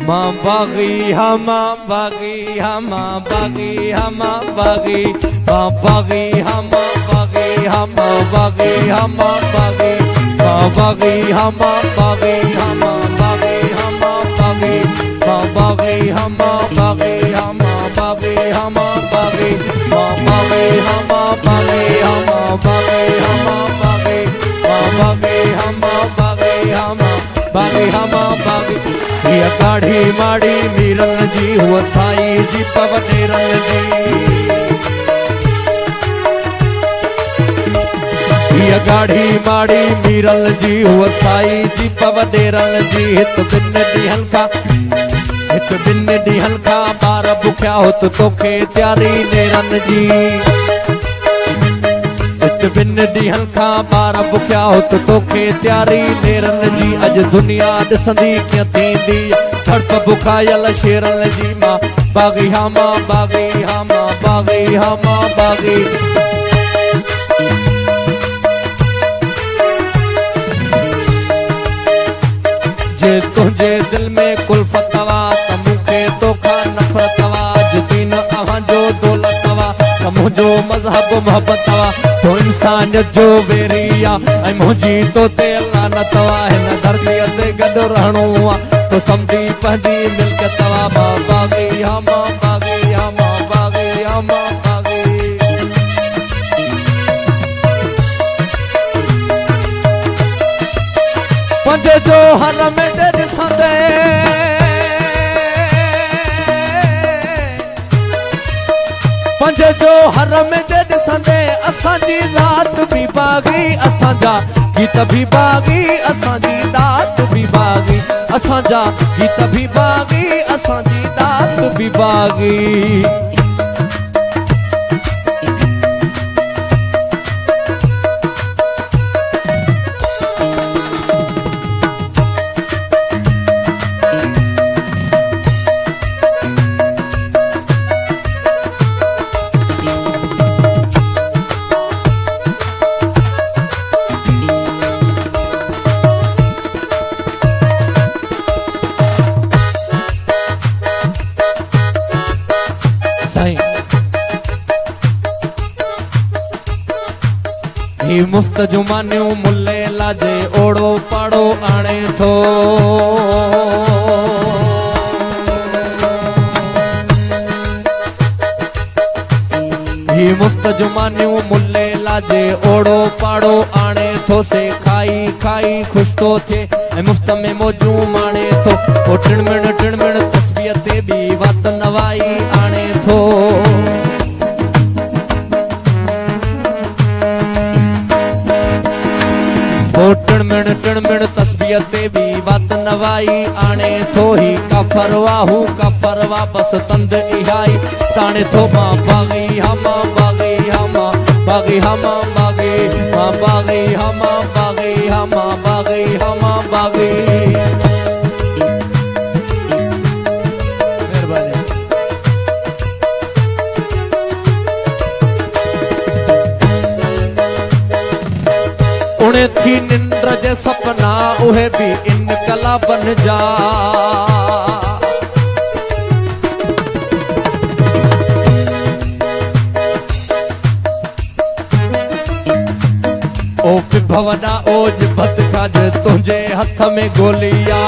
माँ बागी हमा बागी हमा बागी हमा बागी माँ बागी हमा बागी हमा बागी हमा बागी माँ बागी हमा बागी हमा बागी हमा बागी माँ बागी हमा बागी हमा बागी हमा बागी माँ बागी हमा बागी हमा बागी हमा बागी माँ बागी हमा बागी हमा बागी हमा बागी ये गाढ़ी माड़ी मीरन जी हुआ साई जी पवनेरन जी ये गाढ़ी माड़ी मीरल जी हुआ साई जी पवनेरन जी हित बिन दी हल्का बार बुख्या हो तो के त्यारी नेरन जी बिन दी हल्का बार बुख्या हो तो के त्यारी नेरन जी अज दुनिया ॾिसंदी कीअं थींदी धड़प बुखायल शेरन जी मां बागी हामा बागी हामा बागी हामा बागी जे तुझे दिल में कुल्फत वा त मूंखे तोखां नफ़रत वा दीन अव्हां जो दौलत वा त मुंहिंजो मज़हब मोहब्बत वा तो इंसानियत जो वेरिया ऐं मुंहिंजी तो ते लानत वा हिन धरतीअ ते गॾु रहणो आ तो समझी पंहिंजी मिल्कियत वा मां बागी हामा बागी हामा बागी हामा बागी पंजे जो हर में ॾिसंदे पंजे जो हर में ॾिसंदे असांजी ज़ात बि बागी असांजा गीत बि बागी असांजी दात बि बागी असांजा गीत बि बागी असांजी दात बि बागी मुफ्त जुमानियूं मुल्ले लाजे ओड़ो पाड़ो आणे थो ही मुफ्त जुमानियूं मुल्ले लाजे ओड़ो पाड़ो आणे थो से खाई खाई खुश तो थे ऐं मुफ्त में मौजूं माणे थो ओ टिणमिण तस्बीह ते बि वात नवाई आणे थो टिणमिण तस्बीह ते बि वात नवाई आणे थो ही काफर वाह बस तंद इहाई ताणे थो मां बागी हमा बागी हमा बागी हमा बागी मां बागी हमा बागी हमा बागी हमा बागी उणे थी निंद्र जे सपना उहे भी इन कला बन जा ओ विभवना ओज भत काज तुझे हथ में गोलिया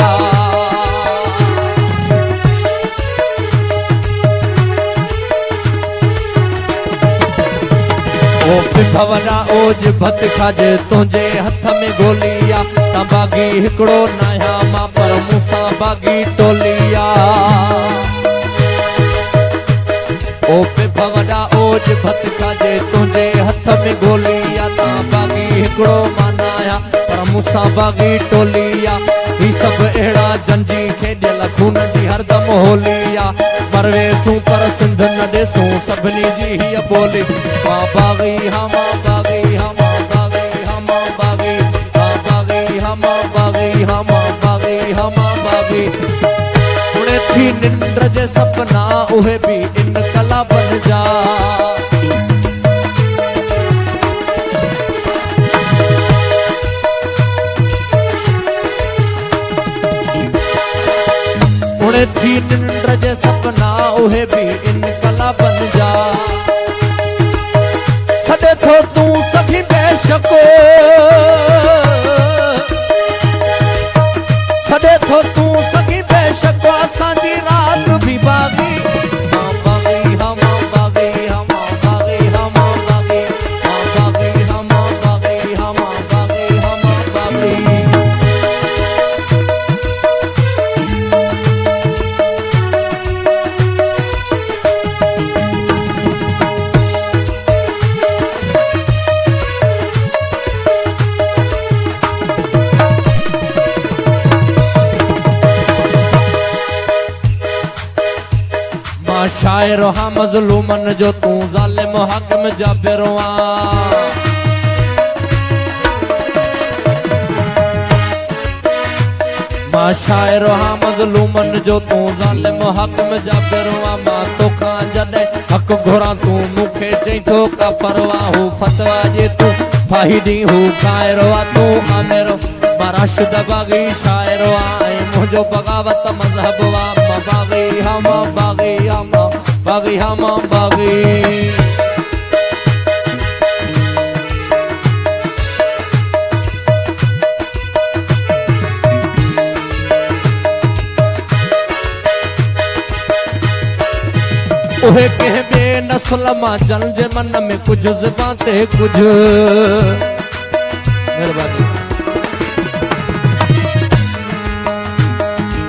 ओ विभवना ओज भत खाजे तुझे हथ में गोलिया ता बागी हिकड़ो नया मां पर मूसा बागी टोलिया ओ विभवना ओज भत खाजे तुझे हथ में गोलिया ता बागी हिकड़ो मानाया पर मूसा बागी टोलिया ही सब एड़ा जंजी खेडियल खून जी हरदम होलिया परवेसूं पर सिंध न ॾेसूं सभिनी जी हीअ ॿोली मां बागी हमा बागी हमा बागी हमा बागी मां बागी हमा बागी हमा बागी हमा बागी उणे थी निंद्र जे सपना उहे भी इन कला बन जा टोले थी निंड जे सपना उहे भी इनकला बन जा सॾे थो तूं सभी बेशको सॾे थो तूं सभी बेशको असांजी रात भी बागी मां बागी हम बागी हम बागी हम बागी बागी हम बागी हम बागी हम बागी शायर हाँ मज़लूमन जो तू ज़ालिम हाकिम जाबिरो आ मां शायर हाँ मज़लूमन जो तू ज़ालिम हाकिम जाबिरो आ मां तोखां जॾहिं हक़ घुरां तू मूंखे चई थो का परवाह हो फतवा जे तू फाहिदी हो कायरो आ तू आमेरो मां राशिद बाग़ी शाइरो आ ऐं मुंहिंजो बग़ावत मज़हब आ मां बाग़ी हम बाग़ी हम बाग़ी हम बाग़ी उहे कंहिं ॿिए नस्ल मां जल जे मन में कुझु ज़बां ते कुझु महिरबानी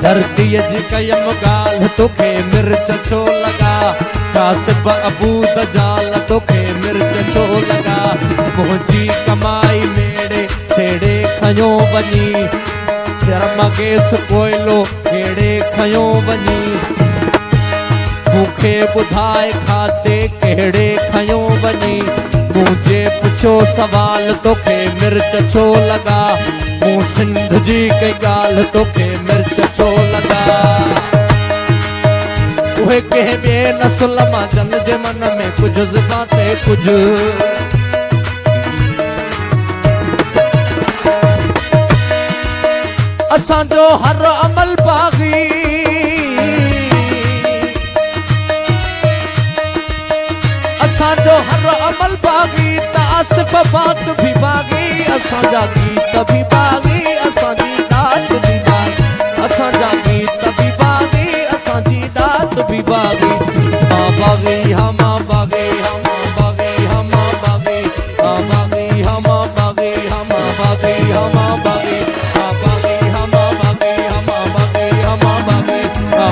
धरतीअ जी कयम ॻाल्हि तोखे मिर्च छो लॻा कासिब अबू दजाल तोखे मिर्च छो लॻा मुंहिंजी कमाई मेड़े छेड़े खयो वञी शर्म गैस कोयलो केड़े खयो वञी मूंखे ॿुधाए खाते कहिड़े खयो वञी मुंहिंजे पुछो सवाल तोखे मिर्च छो लॻा मूं सिंध जी कई ॻाल्हि तोखे मिर्च छो लॻा उहे कंहिं ॿिए नस्ल मां जन जे मन में कुझु ज़बां ते कुझु असांजो हर अमल बाग़ी असांजो हर अमल बाग़ी त आसिफ बात भी बाग़ी असांजा गीत भी बाग़ी असांजी दात भी बाग़ी असांजा गीत भी बाग़ी असांजी दात भी बाग़ी मां बाग़ी हम बाग़ी हम बाग़ी हम बाग़ी बाग़ी हम बाग़ी हम बाग़ी हम बाग़ी बाग़ी हम बाग़ी हम बाग़ी हम बाग़ी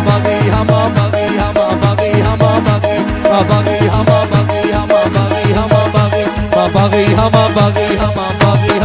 बाग़ी हम बाग़ी हम बाग़ी हम बाग़ी बाग़ी हम बाग़ी हम बाग़ी हम बाग़ी हम बाग़ी हम बाग़ी हम बाग़ी